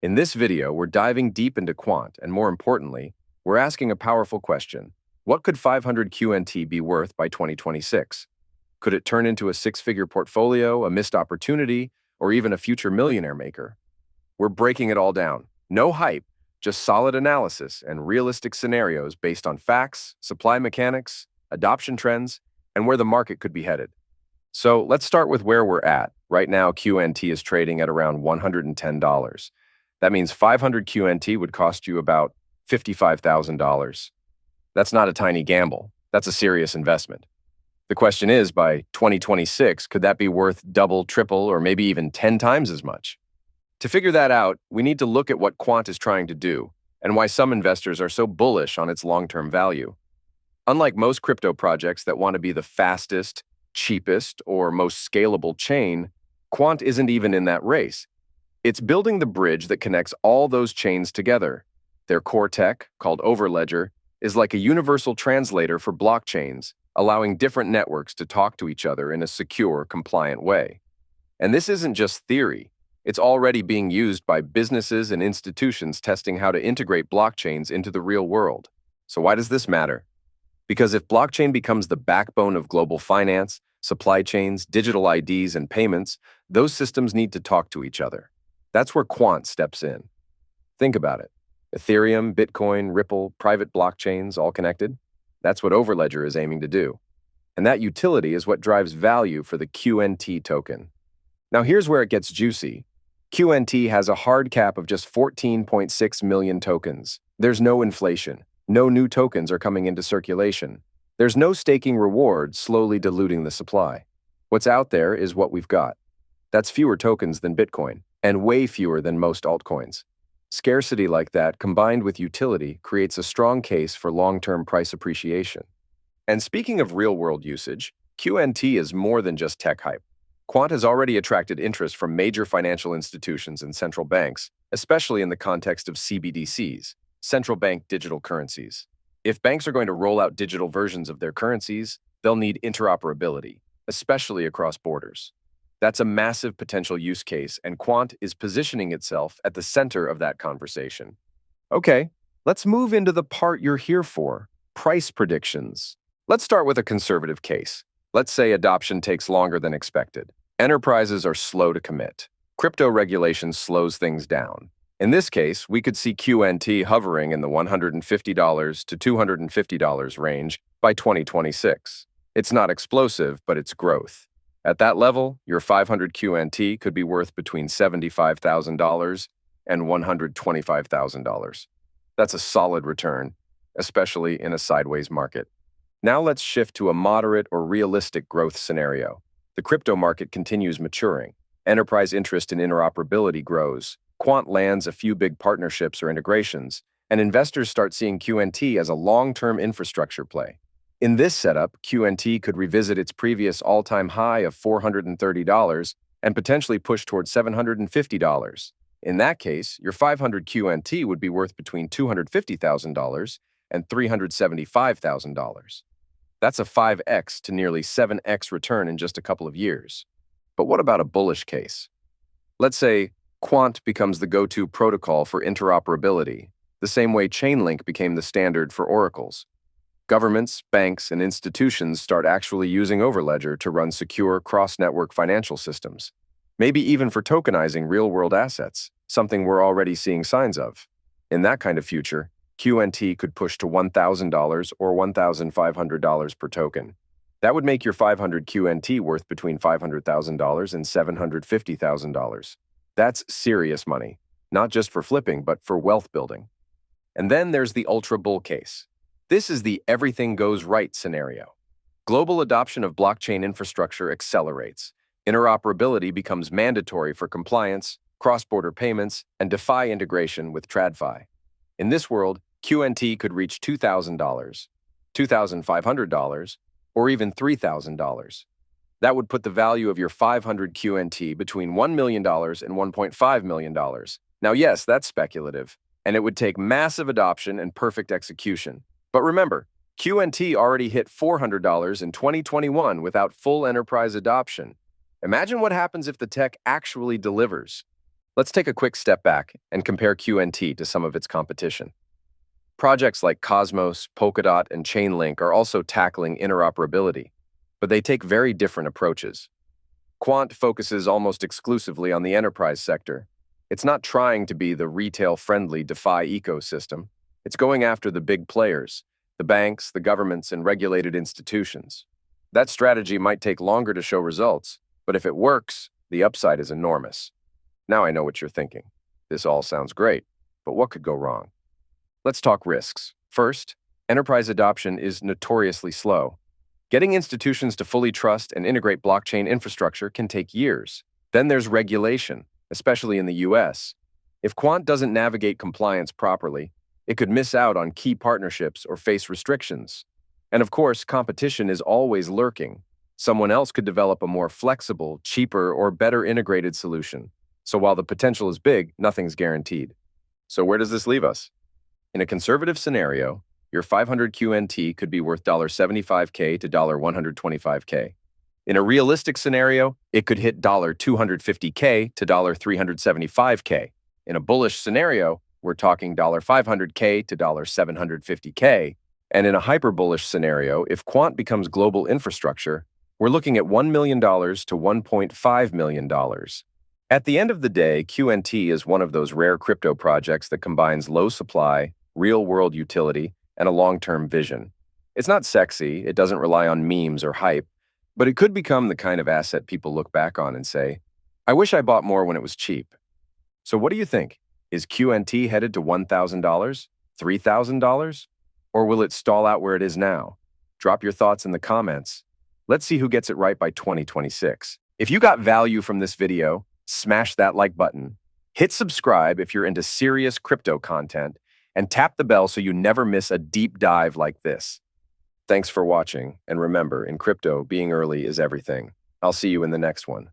In this video, we're diving deep into Quant, and more importantly, we're asking a powerful question. What could 500 QNT be worth by 2026? Could it turn into a six-figure portfolio, a missed opportunity, or even a future millionaire maker? We're breaking it all down. No hype, just solid analysis and realistic scenarios based on facts, supply mechanics, adoption trends, and where the market could be headed. So let's start with where we're at. Right now, QNT is trading at around $110. That means 500 QNT would cost you about $55,000. That's not a tiny gamble. That's a serious investment. The question is, by 2026, could that be worth double, triple, or maybe even 10 times as much? To figure that out, we need to look at what Quant is trying to do and why some investors are so bullish on its long-term value. Unlike most crypto projects that want to be the fastest, cheapest, or most scalable chain, Quant isn't even in that race. It's building the bridge that connects all those chains together. Their core tech, called Overledger, is like a universal translator for blockchains, allowing different networks to talk to each other in a secure, compliant way. And this isn't just theory. It's already being used by businesses and institutions testing how to integrate blockchains into the real world. So why does this matter? Because if blockchain becomes the backbone of global finance, supply chains, digital IDs, and payments, those systems need to talk to each other. That's where Quant steps in. Think about it. Ethereum, Bitcoin, Ripple, private blockchains, all connected? That's what Overledger is aiming to do. And that utility is what drives value for the QNT token. Now here's where it gets juicy. QNT has a hard cap of just 14.6 million tokens. There's no inflation. No new tokens are coming into circulation. There's no staking reward slowly diluting the supply. What's out there is what we've got. That's fewer tokens than Bitcoin, and way fewer than most altcoins. Scarcity like that, combined with utility, creates a strong case for long-term price appreciation. And speaking of real-world usage, QNT is more than just tech hype. Quant has already attracted interest from major financial institutions and central banks, especially in the context of CBDCs, central bank digital currencies. If banks are going to roll out digital versions of their currencies, they'll need interoperability, especially across borders. That's a massive potential use case, and Quant is positioning itself at the center of that conversation. Okay, let's move into the part you're here for, price predictions. Let's start with a conservative case. Let's say adoption takes longer than expected. Enterprises are slow to commit. Crypto regulation slows things down. In this case, we could see QNT hovering in the $150 to $250 range by 2026. It's not explosive, but it's growth. At that level, your 500 QNT could be worth between $75,000 and $125,000. That's a solid return, especially in a sideways market. Now let's shift to a moderate or realistic growth scenario. The crypto market continues maturing. Enterprise interest in interoperability grows. Quant lands a few big partnerships or integrations, and investors start seeing QNT as a long-term infrastructure play. In this setup, QNT could revisit its previous all-time high of $430 and potentially push towards $750. In that case, your 500 QNT would be worth between $250,000 and $375,000. That's a 5x to nearly 7x return in just a couple of years. But what about a bullish case? Let's say Quant becomes the go-to protocol for interoperability, the same way Chainlink became the standard for oracles. Governments, banks, and institutions start actually using Overledger to run secure cross-network financial systems, maybe even for tokenizing real-world assets, something we're already seeing signs of. In that kind of future, QNT could push to $1,000 or $1,500 per token. That would make your 500 QNT worth between $500,000 and $750,000. That's serious money, not just for flipping, but for wealth building. And then there's the ultra bull case. This is the everything goes right scenario. Global adoption of blockchain infrastructure accelerates. Interoperability becomes mandatory for compliance, cross-border payments, and DeFi integration with TradFi. In this world, QNT could reach $2,000, $2,500, or even $3,000. That would put the value of your 500 QNT between $1 million and $1.5 million. Now, yes, that's speculative, and it would take massive adoption and perfect execution. But remember, QNT already hit $400 in 2021 without full enterprise adoption. Imagine what happens if the tech actually delivers. Let's take a quick step back and compare QNT to some of its competition. Projects like Cosmos, Polkadot, and Chainlink are also tackling interoperability, but they take very different approaches. Quant focuses almost exclusively on the enterprise sector. It's not trying to be the retail-friendly DeFi ecosystem. It's going after the big players, the banks, the governments, and regulated institutions. That strategy might take longer to show results, but if it works, the upside is enormous. Now I know what you're thinking. This all sounds great, but what could go wrong? Let's talk risks. First, enterprise adoption is notoriously slow. Getting institutions to fully trust and integrate blockchain infrastructure can take years. Then there's regulation, especially in the US. If Quant doesn't navigate compliance properly, it could miss out on key partnerships or face restrictions. And of course, competition is always lurking. Someone else could develop a more flexible, cheaper, or better integrated solution. So while the potential is big, nothing's guaranteed. So where does this leave us? In a conservative scenario, your 500 QNT could be worth $75K to $125K. In a realistic scenario, it could hit $250K to $375K. In a bullish scenario, we're talking $500K to $750K. And in a hyper-bullish scenario, if Quant becomes global infrastructure, we're looking at $1 million to $1.5 million. At the end of the day, QNT is one of those rare crypto projects that combines low supply, real-world utility, and a long-term vision. It's not sexy, it doesn't rely on memes or hype, but it could become the kind of asset people look back on and say, I wish I bought more when it was cheap. So what do you think? Is QNT headed to $1,000, $3,000? Or will it stall out where it is now? Drop your thoughts in the comments. Let's see who gets it right by 2026. If you got value from this video, smash that like button. Hit subscribe if you're into serious crypto content, and tap the bell so you never miss a deep dive like this. Thanks for watching, and remember, in crypto, being early is everything. I'll see you in the next one.